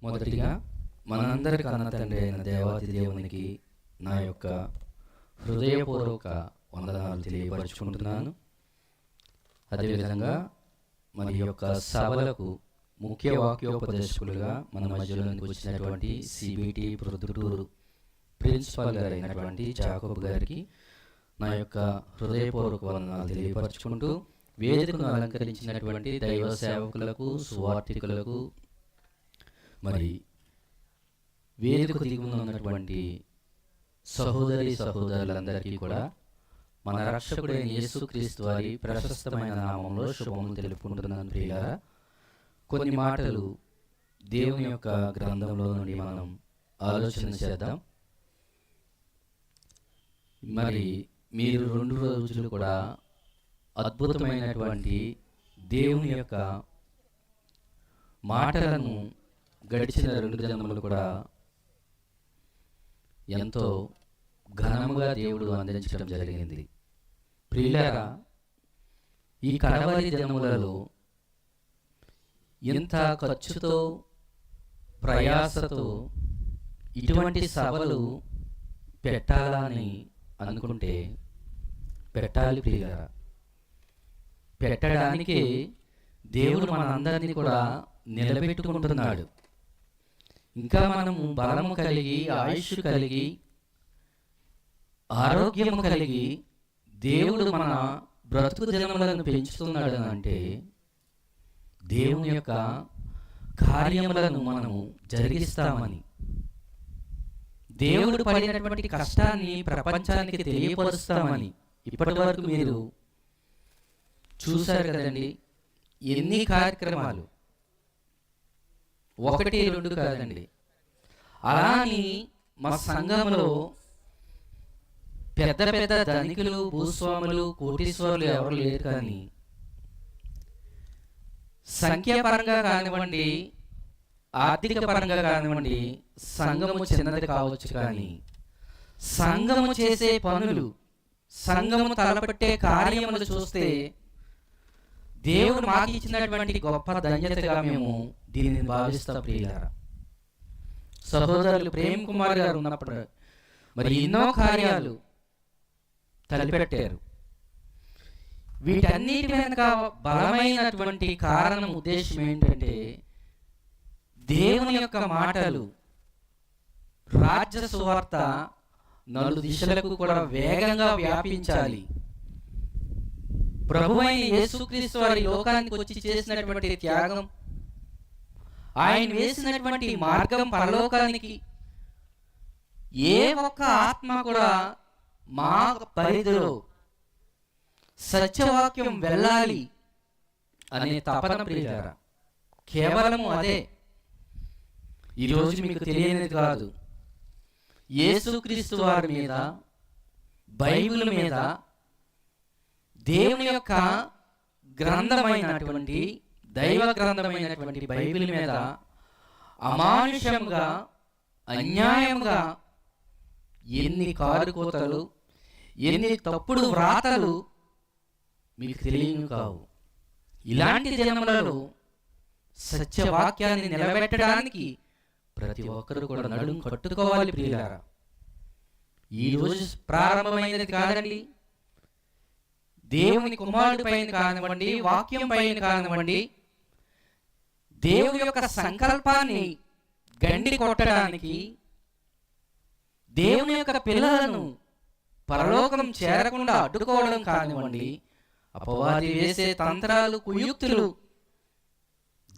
మొదటిగా మనందరి కన్న తండ్రి అయిన దేవాది దేవునికి నా యొక్క హృదయపూర్వక వందనాలు తెలియపరుచుకుంటున్నాను. అదేవిధంగా మన యొక్క సభలకు ముఖ్య వాక్యోపదేశకులుగా మన మధ్యలోనికి వచ్చినటువంటి సిబిటి ప్రొద్దుటూరు ప్రిన్సిపాల్ గారు అయినటువంటి జాకోబ్ గారికి నా యొక్క హృదయపూర్వక వందనాలు తెలియపరచుకుంటూ, వేదికను అలంకరించినటువంటి దైవ సేవకులకు, సువార్థికులకు, మరి వేదిక దిగువన ఉన్నటువంటి సహోదరులందరికీ కూడా మన రక్షకుడైన యేసుక్రీస్తు వారి ప్రశస్తమైన నామంలో శుభములు తెలుపుకుంటున్నాను. ప్రియులారా, కొన్ని మాటలు దేవుని యొక్క గ్రంథంలో నుండి మనం ఆలోచన చేద్దాం. మరి మీరు 2 రోజులు కూడా అద్భుతమైనటువంటి దేవుని యొక్క మాటలను గడిచిన 2 దినములు కూడా ఎంతో ఘనముగా దేవుడు అందించడం జరిగింది. ప్రియులారా, ఈ కడవరి దినములలో ఎంత ఖర్చుతో, ప్రయాసతో ఇటువంటి సభలు పెట్టాలని అనుకుంటే పెట్టాలి. ప్రియులారా, పెట్టడానికి దేవుడు మనందరినీ కూడా నిలబెట్టుకుంటున్నాడు. ఇంకా మనము బలము కలిగి, ఆయుష్ కలిగి, ఆరోగ్యము కలిగి దేవుడు మన బ్రతుకు దినములను పెంచుతున్నాడు అంటే దేవుని యొక్క కార్యములను మనము జరిగిస్తామని, దేవుడు పడినటువంటి కష్టాన్ని ప్రపంచానికి తెలియపరుస్తామని. ఇప్పటి వరకు మీరు చూశారు కదండి, ఎన్ని కార్యక్రమాలు, 1, 2 కాదండి. అలాని మా సంఘంలో పెద్ద పెద్ద ధనికులు, భూస్వాములు, కోటీశ్వరులు ఎవరు లేరు. కానీ సంఖ్యాపరంగా కానివ్వండి, ఆర్థిక పరంగా కానివ్వండి, సంఘము చిన్నది కావచ్చు. కానీ సంఘము చేసే పనులు, సంఘము తలపెట్టే కార్యములు చూస్తే దేవుడు మాకు ఇచ్చినటువంటి గొప్ప ధన్యతగా మేము దీనిని భావిస్తాం. ప్రియులారా, సహోదరులు ప్రేమ్ కుమార్ గారు ఉన్నప్పుడు మరి ఎన్నో కార్యాలు తలపెట్టారు. వీటన్నిటి వెనుక బలమైనటువంటి కారణం, ఉద్దేశం ఏంటంటే దేవుని యొక్క మాటలు, రాజ్య సువార్త 4 దిశలకు కూడా వేగంగా వ్యాపించాలి. ప్రభువైన యేసుక్రీస్తు వారి లోకానికి వచ్చి చేసినటువంటి త్యాగం, ఆయన వేసినటువంటి మార్గం పరలోకానికి ఏ ఒక్క ఆత్మ కూడా మా పరిధిలో సత్యవాక్యం వెళ్ళాలి అనే తపన. ప్రియులారా, కేవలము అదే. ఈరోజు మీకు తెలియనిది కాదు, యేసుక్రీస్తు వారి మీద, బైబిల్ మీద, దేవుని యొక్క గ్రంథమైనటువంటి, దైవ గ్రంథమైనటువంటి బైబిల్ మీద అమానుషంగా, అన్యాయంగా ఎన్ని కారుకోతలు, ఎన్ని తప్పుడు వ్రాతలు మీకు తెలియను కావు. ఇలాంటి దినములలో సత్యవాక్యాన్ని నిలబెట్టడానికి ప్రతి ఒక్కరు కూడా నడుం కట్టుకోవాలి. ప్రియులారా, ఈరోజు ప్రారంభమైనది కాదండి. దేవుని కుమారుడి పైన కానివ్వండి, వాక్యం పైన కానివ్వండి, దేవుని యొక్క సంకల్పాన్ని గండి కొట్టడానికి, దేవుని యొక్క పిల్లలను పరలోకం చేరకుండా అడ్డుకోవడం కానివ్వండి, అపవాది వేసే తంత్రాలు, కుయుక్తులు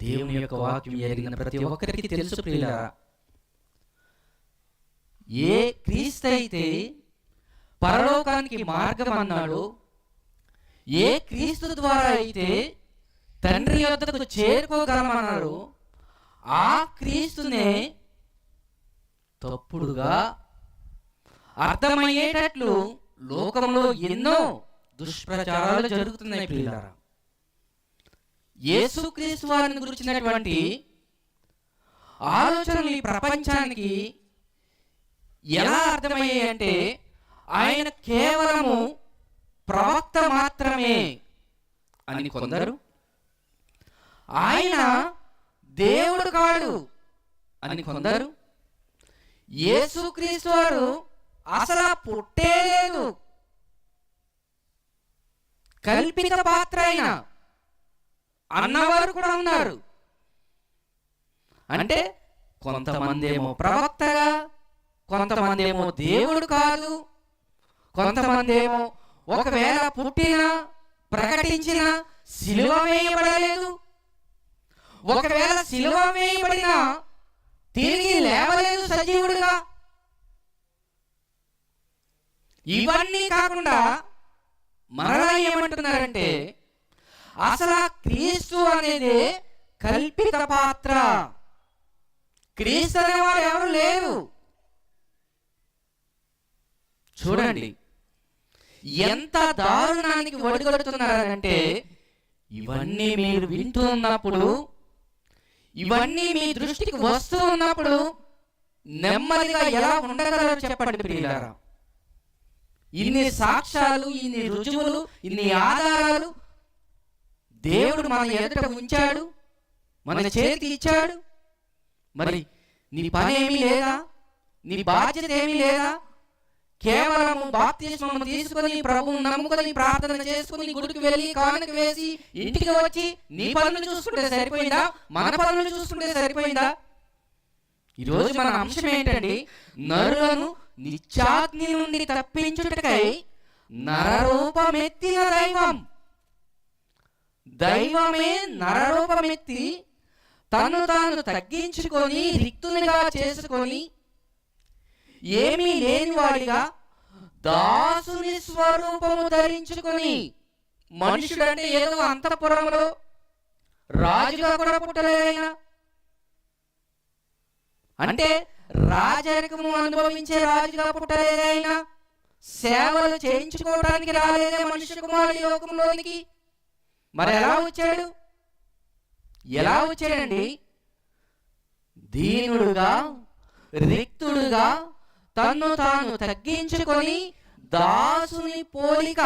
దేవుని యొక్క వాక్యం ఎరిగిన ప్రతి ఒక్కరికి తెలుసు. ప్రియులారా, ఏ క్రీస్తు అయితే పరలోకానికి మార్గం అన్నాడు, ఏ క్రీస్తు ద్వారా అయితే తండ్రి యొద్దకు చేరుకోగలమన్నాడు, ఆ క్రీస్తునే తప్పుడుగా అర్థమయ్యేటట్లు లోకంలో ఎన్నో దుష్ప్రచారాలు జరుగుతున్నాయి. ప్రియులారా, యేసుక్రీస్తు వారిని గురించినటువంటి ఆలోచనలు ఈ ప్రపంచానికి ఎలా అర్థమయ్యాయి అంటే, ఆయన కేవలము ప్రవక్త మాత్రమే అని కొందరు, ఆయన దేవుడు కాడు అని కొందరు, యేసుక్రీస్తు వారు అసలు పుట్టే లేదు, కల్పిత పాత్ర అయిన అన్నవారు కూడా ఉన్నారు. అంటే కొంతమంది ఏమో ప్రవక్తగా, కొంతమంది ఏమో దేవుడు కాదు, కొంతమంది ఏమో ఒకవేళ పుట్టిన ప్రకటించిన సిలువ వేయబడలేదు, ఒకవేళ సిలువ వేయబడిన తిరిగి లేవలేదు సజీవుడుగా. ఇవన్నీ కాకుండా మరలా ఏమంటున్నారంటే అసలు క్రీస్తు అనేది కల్పిత పాత్ర, క్రీస్తు అనేవాడు ఎవరు లేరు. చూడండి ఎంత దారుణానికి ఒడిగడుతున్నారంటే, ఇవన్నీ మీరు వింటూ ఉన్నప్పుడు, ఇవన్నీ మీ దృష్టికి వస్తూ ఉన్నప్పుడు నెమ్మదిగా ఎలా ఉండగలరో చెప్పండి ప్రియులారా. ఇన్ని సాక్ష్యాలు, ఇన్ని రుజువులు, ఇన్ని ఆధారాలు దేవుడు మన ఎదుట ఉంచాడు, మన చేతి ఇచ్చాడు. మరి నీ పని ఏమీ లేదా? నీ బాధ్యత ఏమీ లేదా? కేవలం బాప్తిస్మం తీసుకొని ప్రభువును నమ్ముకొని ప్రార్థన చేసుకుని గుడికి వెళ్ళి కానుక వేసి ఇంటికి వచ్చి నీ పనులు చూసుకుంటే సరిపోయిందా? మన పనులు చూసుకుంటే సరిపోయిందా? ఈరోజు మన అంశం ఏంటండి? నరులను నిత్యాగ్ని నుండి తప్పించుటకై నరరూపమెత్తిన దైవం. దైవమే నరరూపమెత్తి తను తాను తగ్గించుకొని రిక్తునిగా చేసుకొని ఏమీ లేనివాడిగా దాసుని స్వరూపము ధరించుకొని, మనుషుడంటే ఏదో అంతఃపురంలో రాజుగా కూడా పుట్టలేదైనా, అంటే రాజరికము అనుభవించే రాజుగా పుట్టలేదైనా, సేవలు చేయించుకోవడానికి రాలేదే మనుష్య కుమారుడి లోకంలోనికి. మరి ఎలా వచ్చాడు? ఎలా వచ్చాడండి? దీనుడుగా, రిక్తుడుగా తన్ను తాను తగ్గించుకొని దాసుని పోలిక,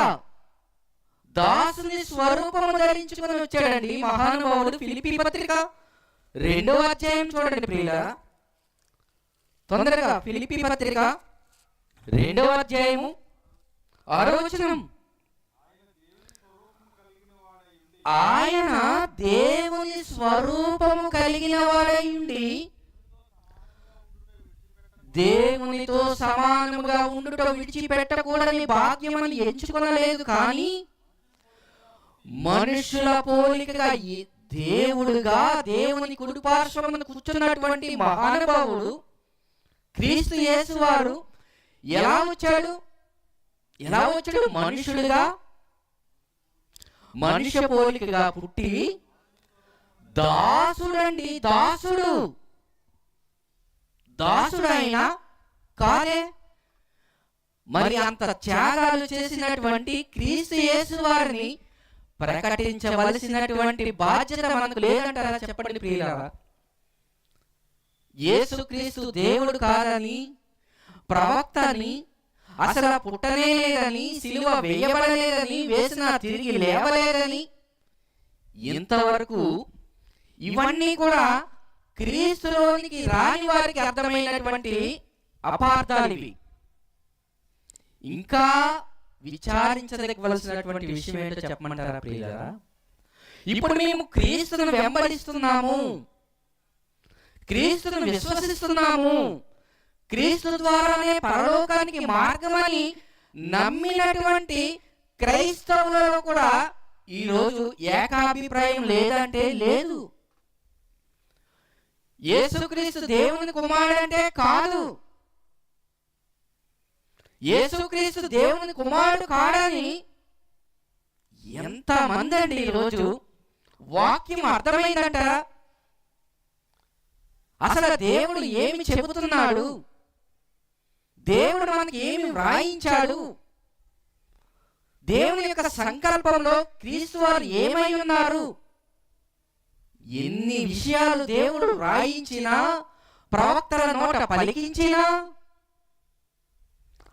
దాసుని స్వరూపము ధరించుకొని వచ్చాడండి మహానుభావుడు. ఫిలిప్పీ పత్రిక 2వ అధ్యాయం చూడండి ప్రియులారా, తొందరగా. ఫిలిప్పీ పత్రిక 2వ అధ్యాయము 6వ వచనం. ఆయన దేవుని స్వరూపము కలిగిన వాడయుండి దేవునితో సమానముగా ఉండుట విడిచిపెట్టకూడని భాగ్యమని ఎంచుకొనలేదు, కానీ మనుషుల పోలికగా దేవుడుగా దేవుని కుడిపార్శ్వమున కూర్చున్నటువంటి మహానుభావుడు క్రీస్తు యేసు వారు ఎలా వచ్చాడు? ఎలా వచ్చాడు? మనుషుడుగా, మనుష్య పోలికగా పుట్టి దాసుడండి. దాసుడు, దాసుడైనా కాదే. మరి అంత త్యాగాలు చేసినటువంటి క్రీస్తు యేసు వారిని ప్రకటించవలసినటువంటి బాధ్యత మనకు లేదంటారా? చెప్పండి ప్రియులారా. యేసుక్రీస్తు దేవుడు కాదని, ప్రవక్తని, అసలు పుట్టనే లేదని, సిలువ వేయబడలేదని, వేసినా తిరిగి లేవలేదని, ఇంతవరకు ఇవన్నీ కూడా క్రీస్తులోనికి రాని వారికి అర్థమైనటువంటి అపార్థాలు ఇవి. ఇంకా విచారించదగవలసినటువంటి విషయం ఏంటో చెప్పమంటారా ప్రియులారా? ఇప్పుడు మేము క్రీస్తును వెంబడిస్తున్నాము, క్రీస్తును విశ్వసిస్తున్నాము, క్రీస్తు ద్వారానే పరలోకానికి మార్గమని నమ్మినటువంటి క్రైస్తవులలో కూడా ఈరోజు ఏకాభిప్రాయం లేదంటే లేదు. యేసుక్రీస్తు దేవుని కుమారుడంటే కాదు, యేసుక్రీస్తు దేవుని కుమారుడు కాడని ఎంతమంది అండి ఈరోజు వాక్యం అర్థమైందంటారా? అసలు దేవుడు ఏమి చెబుతున్నాడు? దేవుడు మనకి ఏమి వ్రాయించాడు? దేవుని యొక్క సంకల్పంలో క్రీస్తు వారు ఏమై ఉన్నారు? ఎన్ని విషయాలు దేవుడు వ్రాయించినా, ప్రవక్తల నోట పలికించినా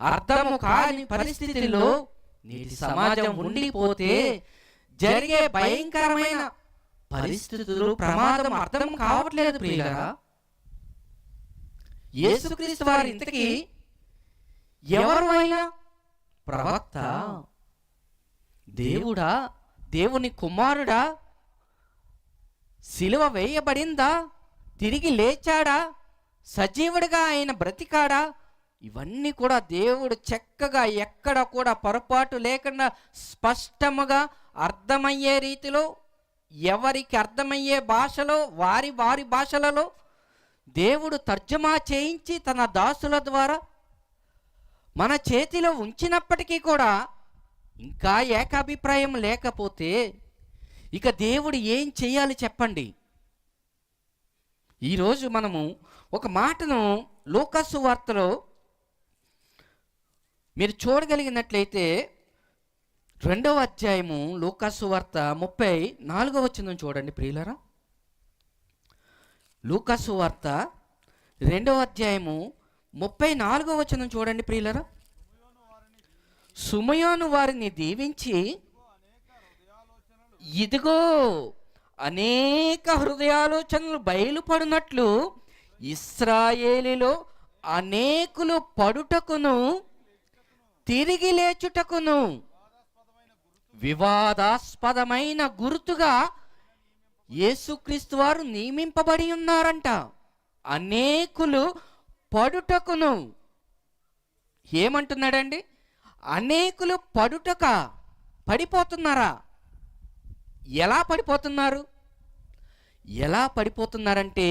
అర్థము కాని పరిస్థితిలో నేటి సమాజం ఉండిపోతే జరిగే భయంకరమైన పరిస్థితులు, ప్రమాదం అర్థం కావట్లేదు ప్రియులారా. యేసుక్రీస్తు వారు ఇంతకీ ఎవరు అయినా? ప్రవక్త? దేవుడా? దేవుని కుమారుడా? సిలువ వేయబడిందా? తిరిగి లేచాడా? సజీవుడిగా ఆయన బ్రతికాడా? ఇవన్నీ కూడా దేవుడు చక్కగా ఎక్కడ కూడా పొరపాటు లేకుండా స్పష్టముగా అర్థమయ్యే రీతిలో, ఎవరికి అర్థమయ్యే భాషలో, వారి వారి భాషలలో దేవుడు తర్జుమా చేయించి తన దాసుల ద్వారా మన చేతిలో ఉంచినప్పటికీ కూడా ఇంకా ఏకాభిప్రాయం లేకపోతే ఇక దేవుడు ఏం చేయాలి చెప్పండి? ఈరోజు మనము ఒక మాటను లూకాసు వార్తలో మీరు చూడగలిగినట్లయితే 2వ అధ్యాయము లూకాసు వార్త 34వ వచనం చూడండి ప్రియులారా. లూకాసు వార్త 2వ అధ్యాయము 34వ వచనం చూడండి ప్రియులారా. సుమయోను వారిని దీవించి, ఇదిగో అనేక హృదయాలోచనలు బయలుపడినట్లు ఇశ్రాయేలులో అనేకులు పడుటకును తిరిగి లేచుటకును వివాదాస్పదమైన గుర్తుగా యేసుక్రీస్తు వారు నియమింపబడి ఉన్నారంట. అనేకులు పడుటకును. ఏమంటున్నాడండి? అనేకులు పడుటక. పడిపోతున్నారా? ఎలా పడిపోతున్నారు? ఎలా పడిపోతున్నారంటే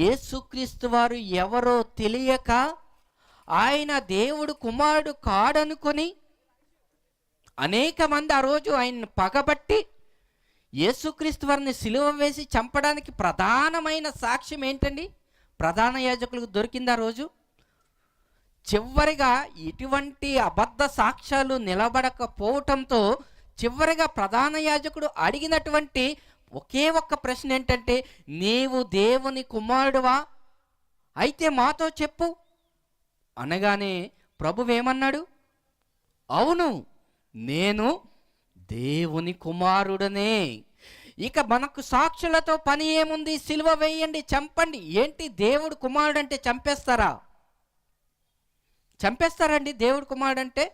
యేసుక్రీస్తు వారు ఎవరో తెలియక, ఆయన దేవుడు కుమారుడు కాడనుకొని అనేక మంది ఆ రోజు ఆయన్ని పగబట్టి యేసుక్రీస్తు వారిని సిలువ వేసి చంపడానికి ప్రధానమైన సాక్ష్యం ఏంటండి? ప్రధాన యాజకులకు దొరికింది ఆ రోజు. చివరిగా ఇటువంటి అబద్ధ సాక్ష్యాలు నిలబడకపోవటంతో చివరిగా ప్రధాన యాజకుడు అడిగినటువంటి ఒకే ఒక్క ప్రశ్న ఏంటంటే, నీవు దేవుని కుమారుడువా? అయితే మాతో చెప్పు అనగానే ప్రభువేమన్నాడు? అవును, నేను దేవుని కుమారుడనే. ఇక మనకు సాక్షులతో పని ఏముంది? సిలువ వేయండి, చంపండి. ఏంటి దేవుడు కుమారుడు అంటే చంపేస్తారా? చంపేస్తారండి దేవుడు కుమారుడు అంటే?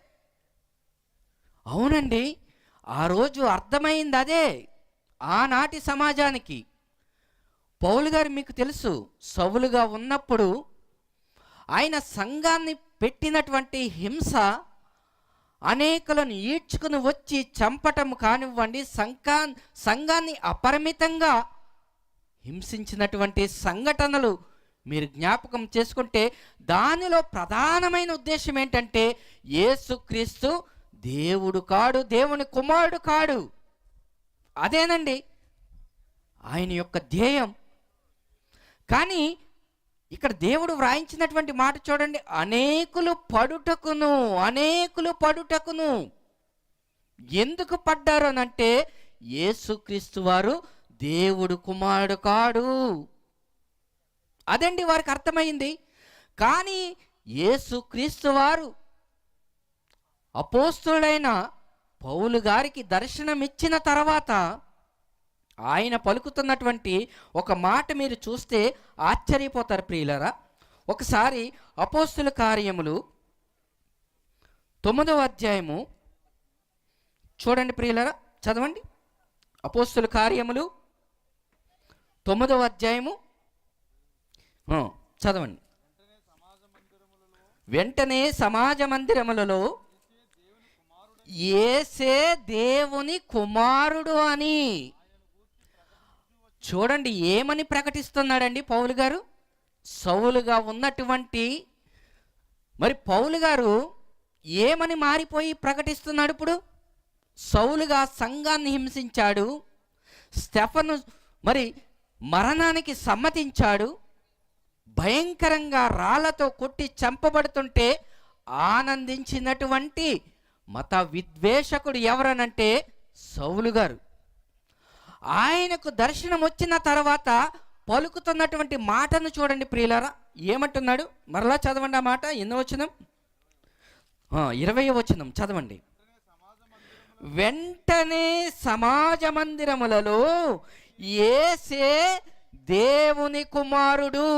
అవునండి, ఆ రోజు అర్థమైంది అదే. ఆనాటి సమాజానికి పౌలు గారు మీకు తెలుసు, సౌలుగా ఉన్నప్పుడు ఆయన సంఘాన్ని పెట్టినటువంటి హింస, అనేకులను ఈడ్చుకుని వచ్చి చంపటం కానివ్వండి, సంఘాన్ని అపరిమితంగా హింసించినటువంటి సంఘటనలు మీరు జ్ఞాపకం చేసుకుంటే దానిలో ప్రధానమైన ఉద్దేశం ఏంటంటే యేసుక్రీస్తు దేవుడు కాడు, దేవుని కుమారుడు కాడు. అదేనండి ఆయన యొక్క ధ్యేయం. కానీ ఇక్కడ దేవుడు వ్రాయించినటువంటి మాట చూడండి, అనేకులు పడుటకును. అనేకులు పడుటకును. ఎందుకు పడ్డారు అనంటే యేసుక్రీస్తు వారు దేవుడు కుమారుడు కాడు. అదండి వారికి అర్థమైంది. కానీ యేసుక్రీస్తు వారు అపోస్తలుడైన పౌలు గారికి దర్శనమిచ్చిన తర్వాత ఆయన పలుకుతున్నటువంటి ఒక మాట మీరు చూస్తే ఆశ్చర్యపోతారు ప్రియులరా. ఒకసారి అపోస్తల కార్యములు 9వ అధ్యాయము చూడండి ప్రియులరా, చదవండి. అపోస్తల కార్యములు 9వ అధ్యాయము చదవండి. వెంటనే సమాజ మందిరములలో యేసే దేవుని కుమారుడు అని చూడండి ఏమని ప్రకటిస్తున్నాడండి పౌలు గారు. సౌలుగా ఉన్నటువంటి మరి పౌలు గారు ఏమని మారిపోయి ప్రకటిస్తున్నాడు ఇప్పుడు? సౌలుగా సంఘాన్ని హింసించాడు, స్టెఫను మరి మరణానికి సమ్మతించాడు, భయంకరంగా రాళ్లతో కొట్టి చంపబడుతుంటే ఆనందించినటువంటి మత విద్వేషకుడు ఎవరనంటే సౌలు గారు. ఆయనకు దర్శనం వచ్చిన తర్వాత పలుకుతున్నటువంటి మాటను చూడండి ప్రియులారా. ఏమంటున్నాడు? మరలా చదవండి ఆ మాట. ఎన్నో వచనం? 20వ వచనం చదవండి. వెంటనే సమాజ మందిరములలో యేసే దేవుని కుమారుడు.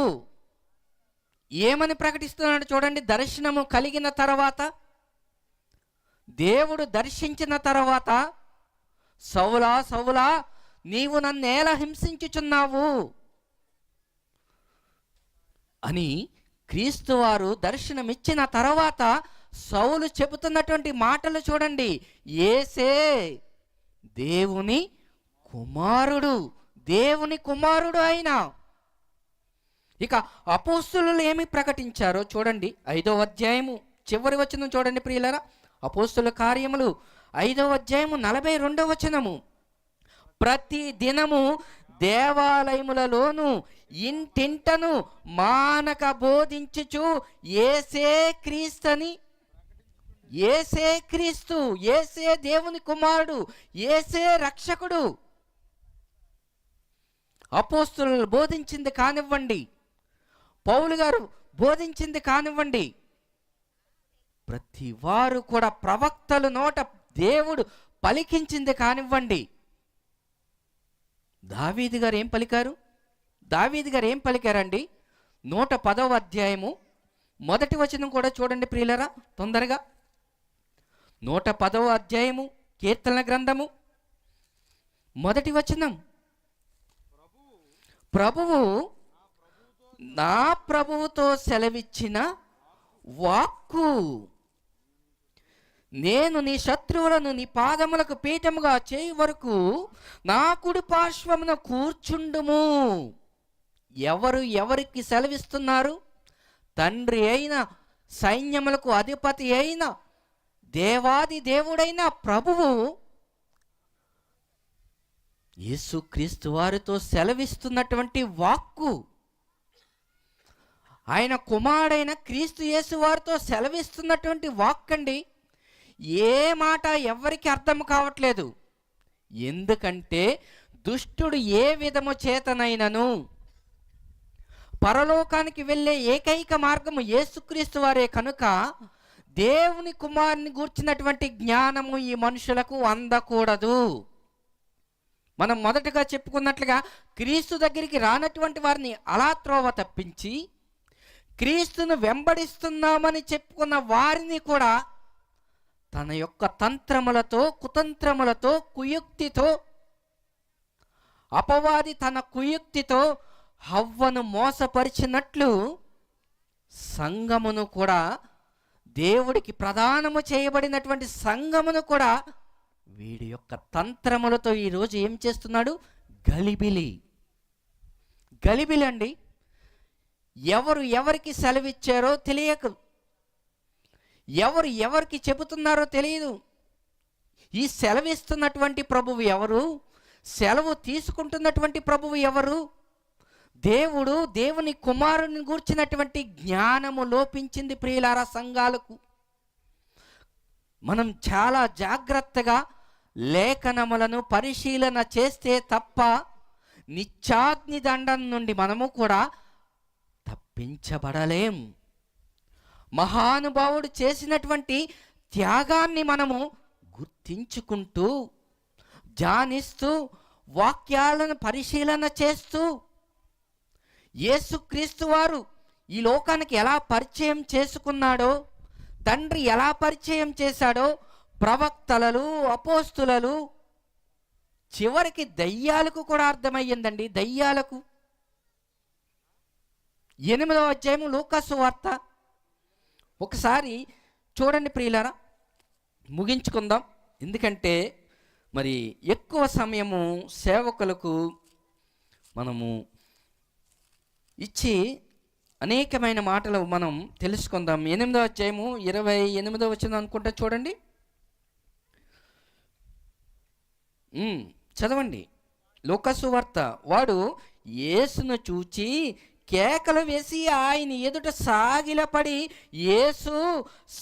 ఏమని ప్రకటిస్తున్నాడు చూడండి. దర్శనము కలిగిన తర్వాత, దేవుడు దర్శించిన తర్వాత, సౌలా సౌలా నీవు నన్నేలా హింసించుచున్నావు అని క్రీస్తు వారు దర్శనమిచ్చిన తర్వాత సౌలు చెబుతున్నటువంటి మాటలు చూడండి. యేసే దేవుని కుమారుడు, దేవుని కుమారుడు ఆయన. ఇక అపోస్తులు ఏమి ప్రకటించారో చూడండి. 5వ అధ్యాయము చివరి వచనం చూడండి ప్రియులారా. అపోస్తుల కార్యములు 5వ అధ్యాయము 42వ వచనము. ప్రతి దినము దేవాలయములలోను ఇంటింటను మానక బోధించుచు యేసే క్రీస్తని, యేసే క్రీస్తు, యేసే దేవుని కుమారుడు, యేసే రక్షకుడు. అపోస్తులు బోధించింది కానివ్వండి, పౌలు గారు బోధించింది కానివ్వండి, ప్రతి వారు కూడా ప్రవక్తలు నోట దేవుడు పలికించింది కానివ్వండి. దావీదు గారు ఏం పలికారు? దావీదు గారు ఏం పలికారండి? 110వ అధ్యాయము మొదటి వచనం కూడా చూడండి ప్రియులరా తొందరగా. 110వ అధ్యాయము కీర్తన గ్రంథము మొదటి వచనం. ప్రభువు నా ప్రభువుతో సెలవిచ్చిన వాక్కు, నేను నీ శత్రువులను నీ పాదములకు పీఠముగా చేయి వరకు నా కుడి పార్శ్వమున కూర్చుండుము. ఎవరు ఎవరికి సెలవిస్తున్నారు? తండ్రి అయిన సైన్యములకు అధిపతి అయిన దేవాది దేవుడైన ప్రభువు యేసుక్రీస్తు వారితో సెలవిస్తున్నటువంటి వాక్కు, ఆయన కుమారుడైన క్రీస్తు యేసు వారితో సెలవిస్తున్నటువంటి వాక్కండి. ఏ మాట ఎవరికి అర్థం కావట్లేదు. ఎందుకంటే దుష్టుడు ఏ విధము చేతనైనను పరలోకానికి వెళ్ళే ఏకైక మార్గము యేసుక్రీస్తు వారే కనుక దేవుని కుమారుని గూర్చినటువంటి జ్ఞానము ఈ మనుషులకు అందకూడదు. మనం మొదటగా చెప్పుకున్నట్లుగా క్రీస్తు దగ్గరికి రానటువంటి వారిని అలా త్రోవ తప్పించి క్రీస్తును వెంబడిస్తున్నామని చెప్పుకున్న వారిని కూడా తన యొక్క తంత్రములతో, కుతంత్రములతో, కుయుక్తితో, అపవాది తన కుయుక్తితో హవ్వను మోసపరిచినట్లు సంఘమును కూడా, దేవుడికి ప్రదానము చేయబడినటువంటి సంఘమును కూడా వీడి యొక్క తంత్రములతో ఈరోజు ఏం చేస్తున్నాడు? గలిబిలి. గలిబిలి అండి. ఎవరు ఎవరికి సెలవిచ్చారో తెలియక, ఎవరు ఎవరికి చెబుతున్నారో తెలియదు. ఈ సెలవిస్తున్నటువంటి ప్రభువు ఎవరు? సెలవు తీసుకుంటున్నటువంటి ప్రభువు ఎవరు? దేవుడు, దేవుని కుమారుని గూర్చినటువంటి జ్ఞానము లోపించింది ప్రియులారా సంఘాలకు. మనం చాలా జాగ్రత్తగా లేఖనములను పరిశీలన చేస్తే తప్ప నిత్యాగ్ని దండం నుండి మనము కూడా తప్పించబడలేం. మహానుభావుడు చేసినటువంటి త్యాగాన్ని మనము గుర్తించుకుంటూ, ధ్యానిస్తూ, వాక్యాలను పరిశీలన చేస్తూ, యేసుక్రీస్తు వారు ఈ లోకానికి ఎలా పరిచయం చేసుకున్నాడో, తండ్రి ఎలా పరిచయం చేశాడో, ప్రవక్తలు, అపోస్తులు, చివరికి దయ్యాలకు కూడా అర్థమయ్యిందండి. దయ్యాలకు 8వ అధ్యాయము లూకాసు వార్త ఒకసారి చూడండి ప్రియులారా. ముగించుకుందాం, ఎందుకంటే మరి ఎక్కువ సమయము సేవకులకు మనము ఇచ్చి అనేకమైన మాటలు మనం తెలుసుకుందాం. 8వ అధ్యాయము 28వ వచనం అనుకుంటా చూడండి. చదవండి. లూకాసు వార్త. వాడు యేసును చూచి కేకలు వేసి ఆయన ఎదుట సాగిలపడి, యేసు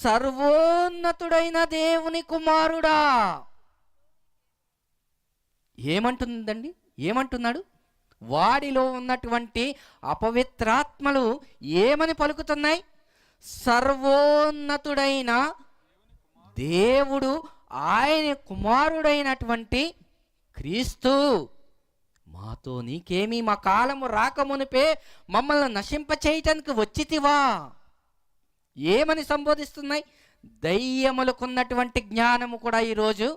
సర్వోన్నతుడైన దేవుని కుమారుడా. ఏమంటుందండి? ఏమంటున్నాడు? వాడిలో ఉన్నటువంటి అపవిత్రాత్మలు ఏమని పలుకుతున్నాయి? సర్వోన్నతుడైన దేవుడు, ఆయన కుమారుడైనటువంటి క్రీస్తు మాతో నీకేమి, మా కాలము రాకమునిపే మమ్మల్ని నశింపచేయటానికి వచ్చితివా. ఏమని సంబోధిస్తున్నాయి? దయ్యములకున్నటువంటి జ్ఞానము కూడా ఈరోజు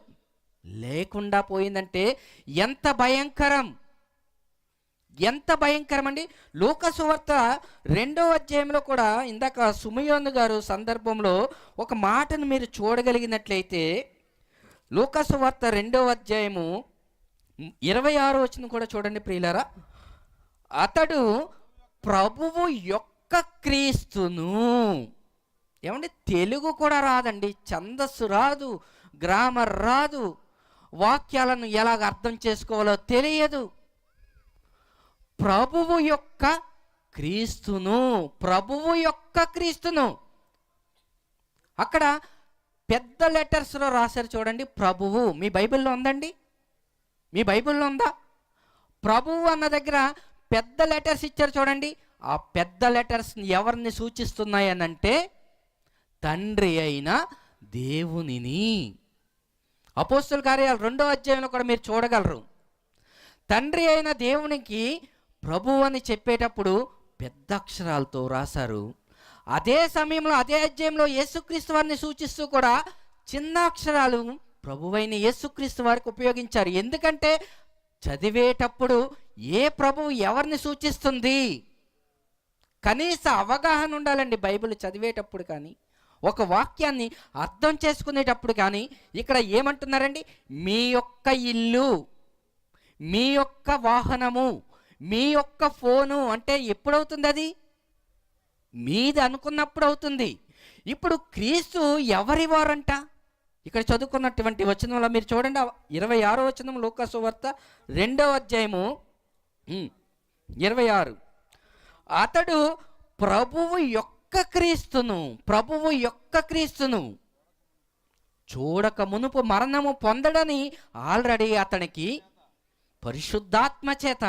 లేకుండా పోయిందంటే ఎంత భయంకరం, ఎంత భయంకరం అండి. లూకా సువార్త 2వ అధ్యాయంలో కూడా ఇందాక సుమయోను గారు సందర్భంలో ఒక మాటను మీరు చూడగలిగినట్లయితే, లూకా సువార్త 2వ అధ్యాయము 26వ వచనం కూడా చూడండి ప్రియులారా. అతడు ప్రభువు యొక్క క్రీస్తును. ఏమండి, తెలుగు కూడా రాదండి, ఛందస్సు రాదు, గ్రామర్ రాదు, వాక్యాలను ఎలాగ అర్థం చేసుకోవాలో తెలియదు. ప్రభువు యొక్క క్రీస్తును, ప్రభువు యొక్క క్రీస్తును. అక్కడ పెద్ద లెటర్స్లో రాశారు చూడండి, ప్రభువు. మీ బైబిల్లో ఉందండి? మీ బైబిల్లో ఉందా? ప్రభువు అన్న దగ్గర పెద్ద లెటర్స్ ఇచ్చారు చూడండి. ఆ పెద్ద లెటర్స్ ఎవరిని సూచిస్తున్నాయి అని అంటే, తండ్రి అయిన దేవునిని. అపోస్తలుల కార్యాలు 2వ అధ్యాయంలో కూడా మీరు చూడగలరు. తండ్రి అయిన దేవునికి ప్రభువు అని చెప్పేటప్పుడు పెద్ద అక్షరాలతో రాశారు. అదే సమయంలో అదే అధ్యాయంలో యేసుక్రీస్తు వారిని సూచిస్తూ కూడా చిన్న అక్షరాలు ప్రభువైన యేసుక్రీస్తు వారికి ఉపయోగించారు. ఎందుకంటే చదివేటప్పుడు ఏ ప్రభువు ఎవరిని సూచిస్తుంది కనీస అవగాహన ఉండాలండి బైబిల్ చదివేటప్పుడు. కానీ ఒక వాక్యాన్ని అర్థం చేసుకునేటప్పుడు కానీ ఇక్కడ ఏమంటున్నారండి? మీ యొక్క ఇల్లు, మీ యొక్క వాహనము, మీ యొక్క ఫోను అంటే ఎప్పుడవుతుంది? అది మీది అనుకున్నప్పుడు అవుతుంది. ఇప్పుడు క్రీస్తు ఎవరి వారంట? ఇక్కడ చదువుకున్నటువంటి వచనంలో మీరు చూడండి, 26వ వచనం, లూకా సువార్త 2వ అధ్యాయము 26. అతడు ప్రభువు యొక్క క్రీస్తును, ప్రభువు యొక్క క్రీస్తును చూడక మునుపు మరణము పొందడని ఆల్రెడీ అతనికి పరిశుద్ధాత్మ చేత,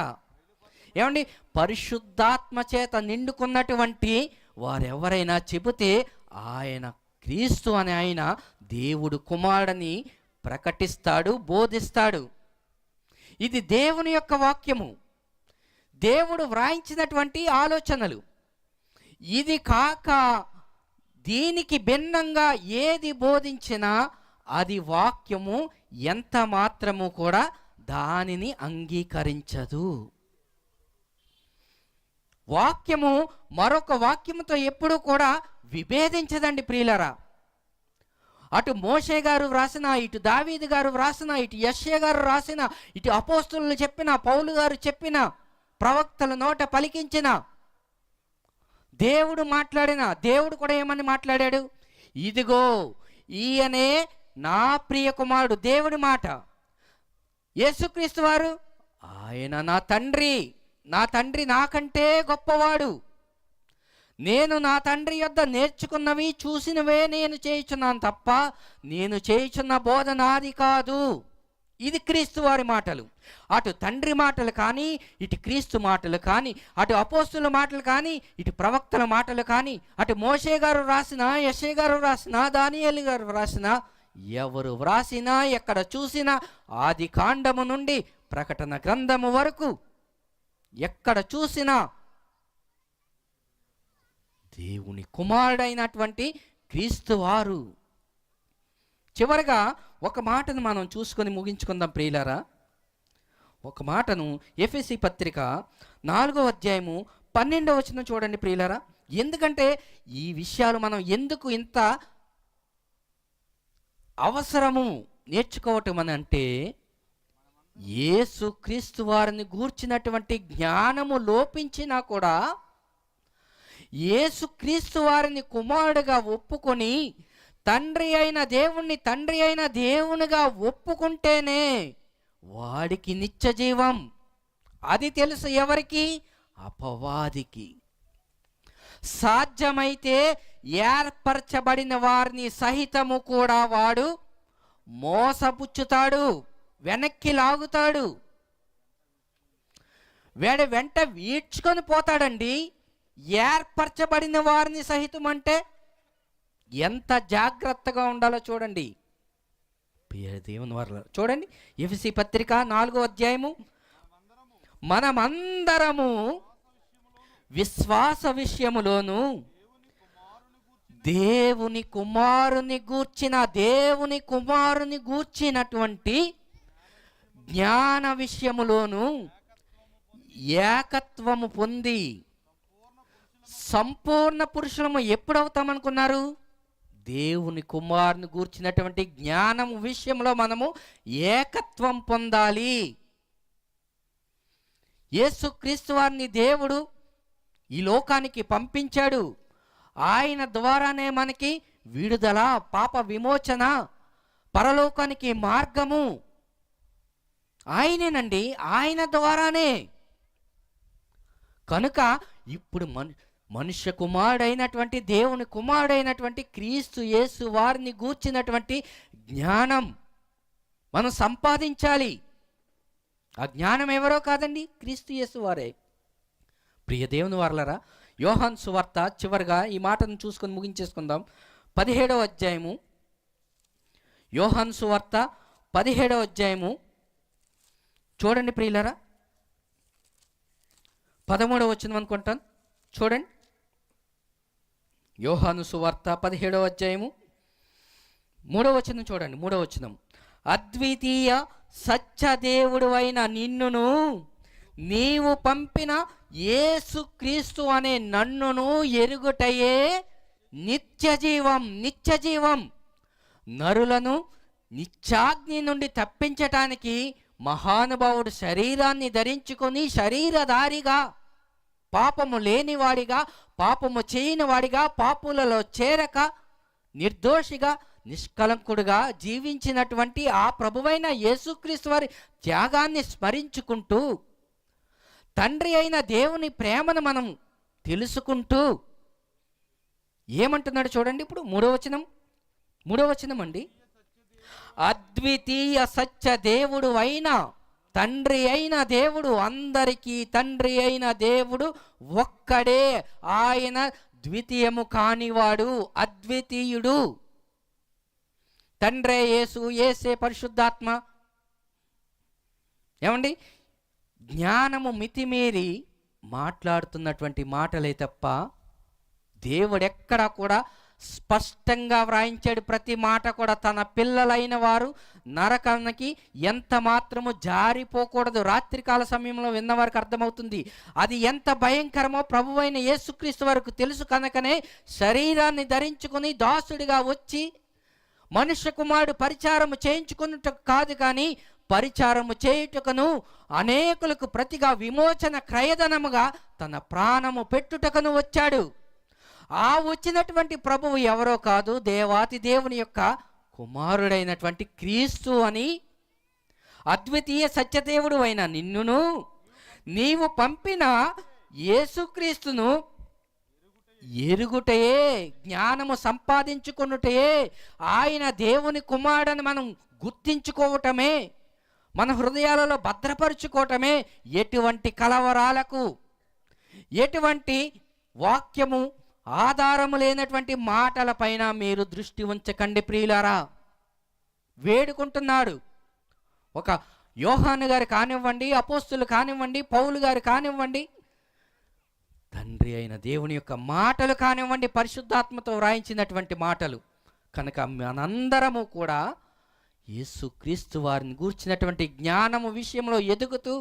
ఏమండి, పరిశుద్ధాత్మ చేత నిండుకున్నటువంటి వారెవరైనా చెబితే ఆయన క్రీస్తు అని ఆయన దేవుడు కుమారుడని ప్రకటిస్తాడు, బోధిస్తాడు. ఇది దేవుని యొక్క వాక్యము, దేవుడు వ్రాయించినటువంటి ఆలోచనలు. ఇది కాక దీనికి భిన్నంగా ఏది బోధించినా అది వాక్యము ఎంత మాత్రము కూడా దానిని అంగీకరించదు. వాక్యము మరొక వాక్యముతో ఎప్పుడూ కూడా విభేదించదండి ప్రియులరా. అటు మోషే గారు వ్రాసిన, ఇటు దావీదు గారు వ్రాసిన, ఇటు యెషయా గారు రాసిన, ఇటు అపోస్తలులు చెప్పిన, పౌలు గారు చెప్పిన, ప్రవక్తల నోట పలికించిన, దేవుడు మాట్లాడిన, దేవుడు కూడా ఏమని మాట్లాడాడు? ఇదిగో ఈయనే నా ప్రియ కుమారుడు. దేవుడి మాట. యేసుక్రీస్తు వారు, ఆయన నా తండ్రి, నా తండ్రి నాకంటే గొప్పవాడు, నేను నా తండ్రి యొద్ద నేర్చుకున్నవి చూసినవే నేను చేయుచున్నాను తప్ప నేను చేయుచున్న బోధ నాది కాదు. ఇది క్రీస్తు వారి మాటలు. అటు తండ్రి మాటలు కానీ, ఇటు క్రీస్తు మాటలు కానీ, అటు అపోస్తుల మాటలు కానీ, ఇటు ప్రవక్తల మాటలు కానీ, అటు మోషే గారు రాసిన, యెషయా గారు రాసిన, దానియేలు గారు రాసిన, ఎవరు వ్రాసినా ఎక్కడ చూసినా ఆది కాండము నుండి ప్రకటన గ్రంథము వరకు ఎక్కడ చూసినా దేవుని కుమారుడైనటువంటి క్రీస్తు వారు. చివరగా ఒక మాటను మనం చూసుకొని ముగించుకుందాం ప్రియులారా. ఒక మాటను ఎఫెసీ పత్రిక 4వ అధ్యాయము 12వ వచనం చూడండి ప్రియులారా. ఎందుకంటే ఈ విషయాలు మనం ఎందుకు ఇంత అవసరము నేర్చుకోవటం అని అంటే, యేసు క్రీస్తు వారిని గూర్చినటువంటి జ్ఞానము లోపించినా కూడా యేసు క్రీస్తు వారిని కుమారుడుగా ఒప్పుకొని తండ్రి అయిన దేవుణ్ణి తండ్రి అయిన దేవునిగా ఒప్పుకుంటేనే వాడికి నిత్య జీవం. అది తెలుసు ఎవరికి? అపవాదికి. సాధ్యమైతే ఏర్పరచబడిన వారిని సహితము కూడా వాడు మోసపుచ్చుతాడు, వెనక్కి లాగుతాడు, వాడి వెంట వీడ్చుకొని పోతాడండి. ఏర్పరచబడిన వారిని సహితం అంటే ఎంత జాగ్రత్తగా ఉండాలో చూడండి. దేవుని వారు చూడండి, ఎఫెసీ పత్రిక 4వ అధ్యాయము మనమందరము విశ్వాస విషయములోను దేవుని కుమారుని గూర్చినటువంటి జ్ఞాన విషయములోను ఏకత్వము పొంది సంపూర్ణ పురుషులము ఎప్పుడవుతామనుకున్నారు? దేవుని కుమారుని గూర్చినటువంటి జ్ఞానం విషయంలో మనము ఏకత్వం పొందాలి. యేసుక్రీస్తు వారిని దేవుడు ఈ లోకానికి పంపించాడు. ఆయన ద్వారానే మనకి విడుదల, పాప విమోచన, పరలోకానికి మార్గము ఆయనేనండి. ఆయన ద్వారానే. కనుక ఇప్పుడు మనుష్య కుమారుడైనటువంటి దేవుని కుమారుడైనటువంటి క్రీస్తు యేసు వారిని గూర్చినటువంటి జ్ఞానం మనం సంపాదించాలి. ఆ జ్ఞానం ఎవరో కాదండి, క్రీస్తు యేసు వారే. ప్రియ దేవుని వారలారా, యోహాను సువార్త చివరిగా ఈ మాటను చూసుకొని ముగించేసుకుందాం. 17వ అధ్యాయము, యోహాను సువార్త 17వ అధ్యాయము చూడండి ప్రియులారా. 13వ వచనం అనుకుంటాను, చూడండి. యోహాను సువార్త 17వ అధ్యాయము 3వ వచనం చూడండి. 3వ వచనం, అద్వితీయ సత్యదేవుడు అయిన నిన్నును నీవు పంపిన యేసుక్రీస్తు అనే నన్నును ఎరుగుటయే నిత్యజీవం. నరులను నిత్యాగ్ని నుండి తప్పించటానికి మహానుభావుడు శరీరాన్ని ధరించుకొని శరీరధారిగా, పాపము లేనివాడిగా, పాపము చేయనివాడిగా, పాపులలో చేరక నిర్దోషిగా, నిష్కలంకుడుగా జీవించినటువంటి ఆ ప్రభువైన యేసుక్రీస్తు వారి త్యాగాన్ని స్మరించుకుంటూ, తండ్రి అయిన దేవుని ప్రేమను మనం తెలుసుకుంటూ ఏమంటున్నాడు చూడండి. ఇప్పుడు 3వ వచనం అండి. అద్వితీయ సత్య దేవుడు అయిన తండ్రి అయిన దేవుడు, అందరికీ తండ్రి అయిన దేవుడు ఒక్కడే. ఆయన ద్వితీయము కానివాడు, అద్వితీయుడు. తండ్రే యేసు, యేసే పరిశుద్ధాత్మ. ఏమండి, జ్ఞానము మితిమీరి మాట్లాడుతున్నటువంటి మాటలే తప్ప దేవుడెక్కడా కూడా స్పష్టంగా వ్రాయించాడు. ప్రతి మాట కూడా తన పిల్లలైన వారు నరకానికి ఎంత మాత్రము జారిపోకూడదు. రాత్రికాల సమయంలో విన్నవారికి అర్థమవుతుంది అది ఎంత భయంకరమో ప్రభువైన యేసుక్రీస్తు వరకు తెలుసు. కనుకనే శరీరాన్ని ధరించుకుని దాసుడిగా వచ్చి మనుష్య కుమారుడు పరిచారము చేయించుకున్నట్టు కాదు, కానీ పరిచారము చేయుటకును అనేకులకు ప్రతిగా విమోచన క్రయధనముగా తన ప్రాణము పెట్టుటకును వచ్చాడు. ఆ వచ్చినటువంటి ప్రభువు ఎవరో కాదు, దేవాతి దేవుని యొక్క కుమారుడైనటువంటి క్రీస్తు అని, అద్వితీయ సత్యదేవుడు అయిన నిన్నును నీవు పంపిన యేసుక్రీస్తును ఎరుగుటయే, జ్ఞానము సంపాదించుకున్నటయే, ఆయన దేవుని కుమారుడని మనం గుర్తించుకోవటమే, మన హృదయాలలో భద్రపరుచుకోవటమే. ఎటువంటి కలవరాలకు, ఎటువంటి వాక్యము ఆధారము లేనటువంటి మాటలపైన మీరు దృష్టి ఉంచకండి ప్రియులారా. వేడుకుంటున్నాడు. ఒక యోహాను గారు కానివ్వండి, అపోస్తులు కానివ్వండి, పౌలు గారు కానివ్వండి, తండ్రి అయిన దేవుని యొక్క మాటలు కానివ్వండి, పరిశుద్ధాత్మతో వ్రాయించినటువంటి మాటలు. కనుక మనందరము కూడా యేసుక్రీస్తు వారిని గూర్చినటువంటి జ్ఞానము విషయంలో ఎదుగుతూ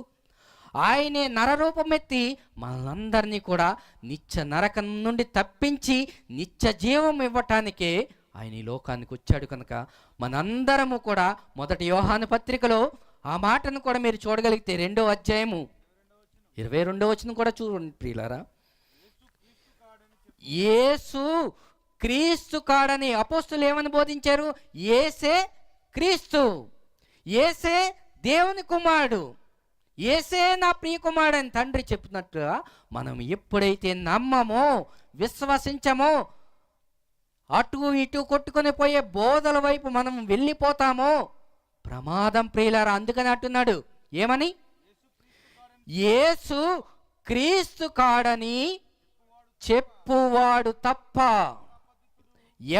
ఆయనే నరరూపమెత్తి మనందరినీ కూడా నిత్య నరకం నుండి తప్పించి నిత్య జీవం ఇవ్వటానికే ఆయన ఈ లోకానికి వచ్చాడు. కనుక మనందరము కూడా 1 యోహాను పత్రికలో ఆ మాటను కూడా మీరు చూడగలిగితే 2వ అధ్యాయము 22వ వచనం కూడా చూడండి ప్రియులారా. యేసు క్రీస్తు కాడని అపోస్తులు ఏమని బోధించారు? యేసే క్రీస్తు, యేసే దేవుని కుమారుడు, యేసే నా ప్రియ కుమారుడు అని తండ్రి చెప్పినట్టుగా మనం ఎప్పుడైతే నమ్మమో, విశ్వసించమో, అటు ఇటు కొట్టుకొని పోయే బోధల వైపు మనం వెళ్ళిపోతామో ప్రమాదం ప్రియులారా. అందుకని అంటున్నాడు ఏమని? యేసు క్రీస్తు కాడని చెప్పువాడు తప్ప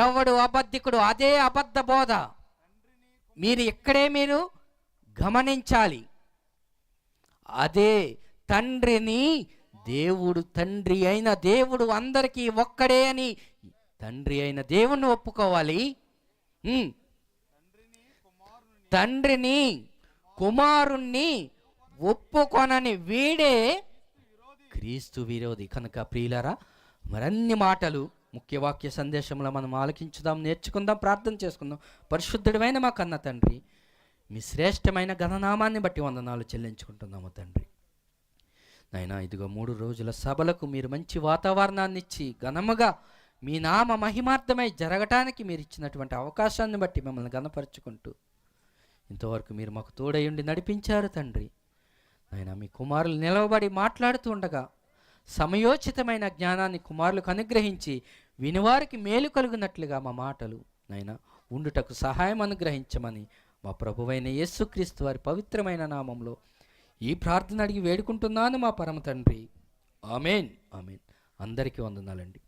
ఎవడు అబద్ధికుడు. అదే అబద్ధ బోధ. మీరు ఇక్కడే మీరు గమనించాలి. అదే తండ్రిని దేవుడు, తండ్రి అయిన దేవుడు అందరికీ ఒక్కడే అని తండ్రి అయిన దేవుణ్ణి ఒప్పుకోవాలి. తండ్రిని కుమారుణ్ణి ఒప్పుకొనని వీడే క్రీస్తు విరోధి. కనుక ప్రియులారా, మరన్ని మాటలు ముఖ్య వాక్య సందేశంలో మనం ఆలకించుదాం, నేర్చుకుందాం, ప్రార్థన చేసుకుందాం. పరిశుద్ధుడైన మా కన్న తండ్రి, మీ శ్రేష్టమైన ఘననామాన్ని బట్టి వందనాలు చెల్లించుకుంటున్నాము తండ్రి. నాయనా, ఇదిగో 3 రోజుల సభలకు మీరు మంచి వాతావరణాన్ని ఇచ్చి ఘనముగా మీ నామ మహిమార్థమై జరగటానికి మీరు ఇచ్చినటువంటి అవకాశాన్ని బట్టి మిమ్మల్ని ఘనపరుచుకుంటూ ఇంతవరకు మీరు మాకు తోడయుండి నడిపించారు తండ్రి. నాయనా, మీ కుమారులు నిలవబడి మాట్లాడుతూ ఉండగా సమయోచితమైన జ్ఞానాన్ని కుమారులకు అనుగ్రహించి వినివారికి మేలు కలుగునట్లుగా మా మాటలు నాయనా ఉండుటకు సహాయం అనుగ్రహించమని మా ప్రభువైన యేసుక్రీస్తు వారి పవిత్రమైన నామంలో ఈ ప్రార్థన అడిగి వేడుకుంటున్నాను మా పరమ తండ్రి. Amen, amen. అందరికీ వందనాలండి.